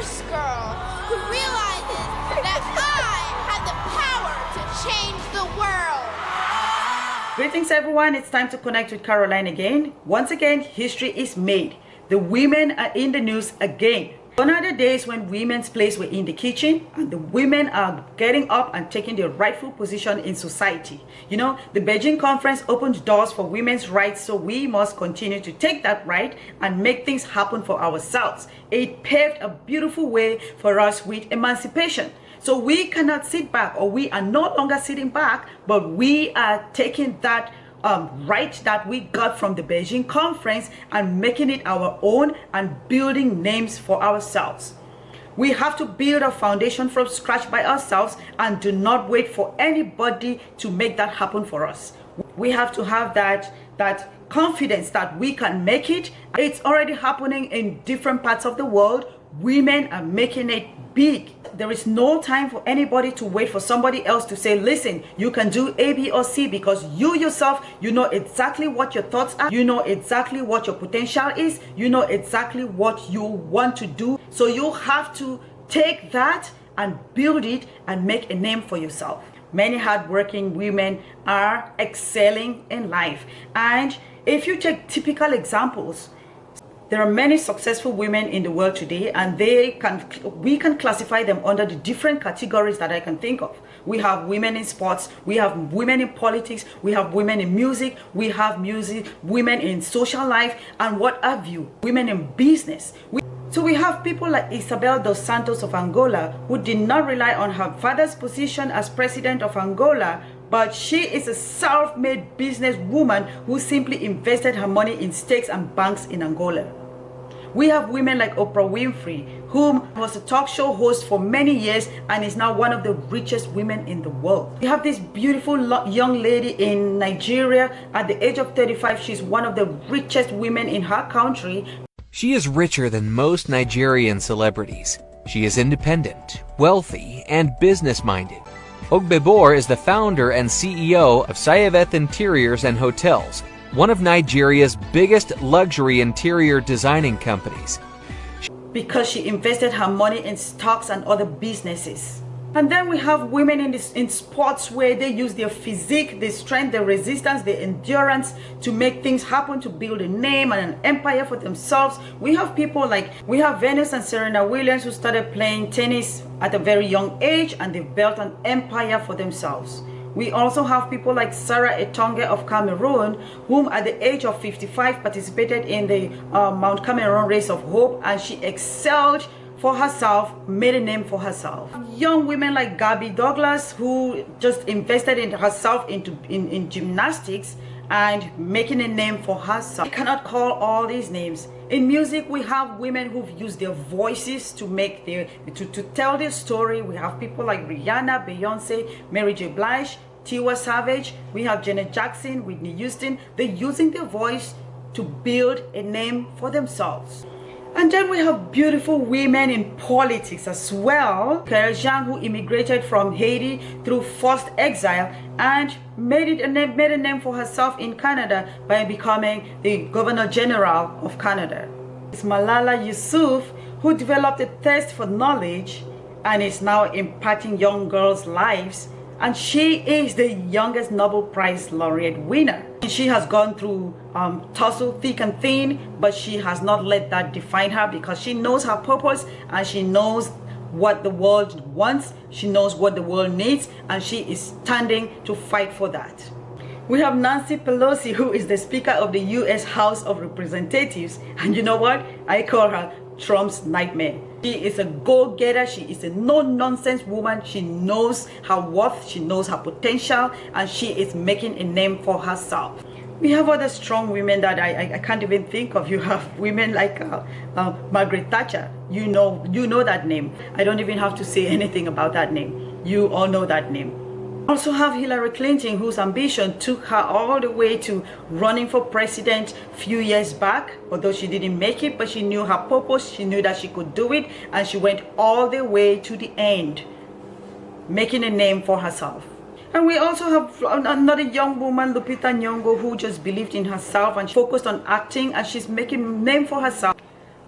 first girl who realizes that I have the power to change the world. Greetings everyone, it's time to connect with Caroline again. Once again, history is made. The women are in the news again. Gone are the days when women's place were in the kitchen and the women are getting up and taking their rightful position in society. You know, the Beijing conference opened doors for women's rights, so we must continue to take that right and make things happen for ourselves. It paved a beautiful way for us with emancipation. So we cannot sit back, or we are no longer sitting back, but we are taking that right that we got from the Beijing conference and making it our own and building names for ourselves. We have to build a foundation from scratch by ourselves and do not wait for anybody to make that happen for us. We have to have that confidence that we can make it. It's already happening in different parts of the world. Women are making it big. There is no time for anybody to wait for somebody else to say, listen, you can do A, B, or C, because you yourself, you know exactly what your thoughts are. You know exactly what your potential is. You know exactly what you want to do. So you have to take that and build it and make a name for yourself. Many hardworking women are excelling in life. And if you take typical examples, there are many successful women in the world today, and we can classify them under the different categories that I can think of. We have women in sports, we have women in politics, we have women in music, we have women in social life, and what have you, women in business. So we have people like Isabel dos Santos of Angola, who did not rely on her father's position as president of Angola, but she is a self-made businesswoman who simply invested her money in stakes and banks in Angola. We have women like Oprah Winfrey, whom was a talk show host for many years and is now one of the richest women in the world. We have this beautiful young lady in Nigeria. At the age of 35, she's one of the richest women in her country. She is richer than most Nigerian celebrities. She is independent, wealthy, and business-minded. Ogbebor is the founder and CEO of Sayevet Interiors and Hotels, one of Nigeria's biggest luxury interior designing companies. Because she invested her money in stocks and other businesses. And then we have women in sports where they use their physique, their strength, their resistance, their endurance to make things happen, to build a name and an empire for themselves. We have people like, we have Venus and Serena Williams, who started playing tennis at a very young age and they've built an empire for themselves. We also have people like Sarah Etonge of Cameroon, whom at the age of 55 participated in the Mount Cameroon Race of Hope, and she excelled for herself, made a name for herself. Young women like Gabby Douglas, who just invested in herself in gymnastics and making a name for herself. I cannot call all these names. In music, we have women who've used their voices to make to tell their story. We have people like Rihanna, Beyonce, Mary J. Blige, Tiwa Savage. We have Janet Jackson, Whitney Houston. They're using their voice to build a name for themselves. And then we have beautiful women in politics as well. Carol Zhang, who immigrated from Haiti through forced exile and made a name for herself in Canada by becoming the Governor General of Canada. It's Malala Yousafzai, who developed a thirst for knowledge and is now impacting young girls' lives. And she is the youngest Nobel Prize laureate winner. She has gone through tussle thick and thin, but she has not let that define her, because she knows her purpose and she knows what the world wants. She knows what the world needs, and she is standing to fight for that. We have Nancy Pelosi, who is the Speaker of the U.S. House of Representatives. And you know what? I call her Trump's nightmare. She is a go-getter. She is a no-nonsense woman. She knows her worth. She knows her potential, and she is making a name for herself. We have other strong women that I can't even think of. You have women like Margaret Thatcher. You know that name. I don't even have to say anything about that name. You all know that name. Also have Hillary Clinton, whose ambition took her all the way to running for president a few years back, although she didn't make it, but she knew her purpose, she knew that she could do it, and she went all the way to the end, making a name for herself. And we also have another young woman, Lupita Nyong'o, who just believed in herself and focused on acting, and she's making a name for herself.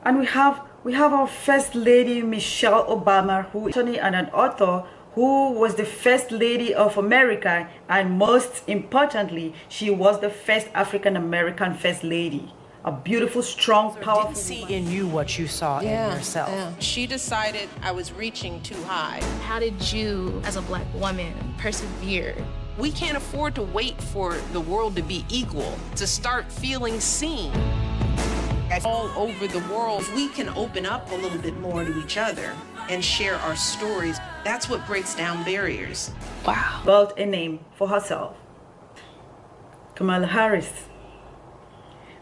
And we have We have our First Lady, Michelle Obama, who is an attorney and an author, who was the First Lady of America, and most importantly, she was the first African American First Lady. A beautiful, strong, powerful Didn't see in you what you saw in yourself. Yeah. She decided I was reaching too high. How did you, as a Black woman, persevere? We can't afford to wait for the world to be equal to start feeling seen. All over the world, we can open up a little bit more to each other and share our stories. That's what breaks down barriers. Wow. Built a name for herself. Kamala Harris,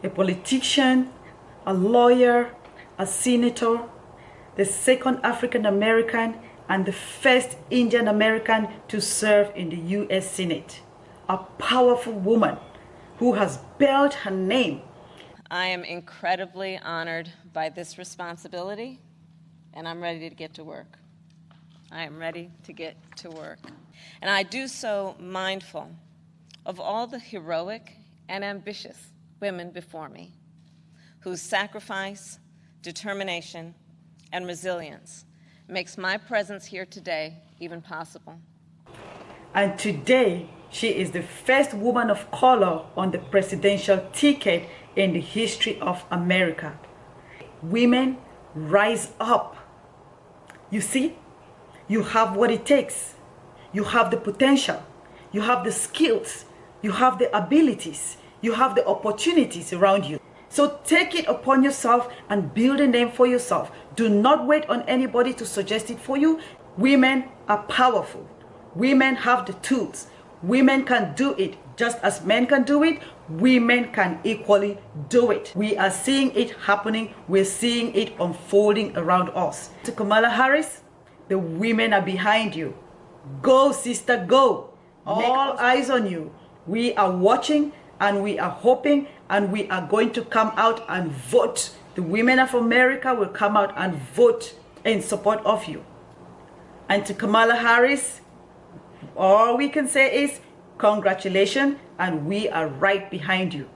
a politician, a lawyer, a senator, the second African American, and the first Indian American to serve in the U.S. Senate. A powerful woman who has built her name. I am incredibly honored by this responsibility, and I'm ready to get to work. I am ready to get to work. And I do so mindful of all the heroic and ambitious women before me, whose sacrifice, determination, and resilience makes my presence here today even possible. And today, she is the first woman of color on the presidential ticket in the history of America. Women, rise up. You see, you have what it takes. You have the potential. You have the skills. You have the abilities. You have the opportunities around you. So take it upon yourself and build a name for yourself. Do not wait on anybody to suggest it for you. Women are powerful. Women have the tools. Women can do it just as men can do it. Women can equally do it. We are seeing it happening. We're seeing it unfolding around us. To Kamala Harris, the women are behind you. Go, sister, go. All eyes on you. We are watching and we are hoping and we are going to come out and vote. The women of America will come out and vote in support of you. And to Kamala Harris, all we can say is congratulations, and we are right behind you.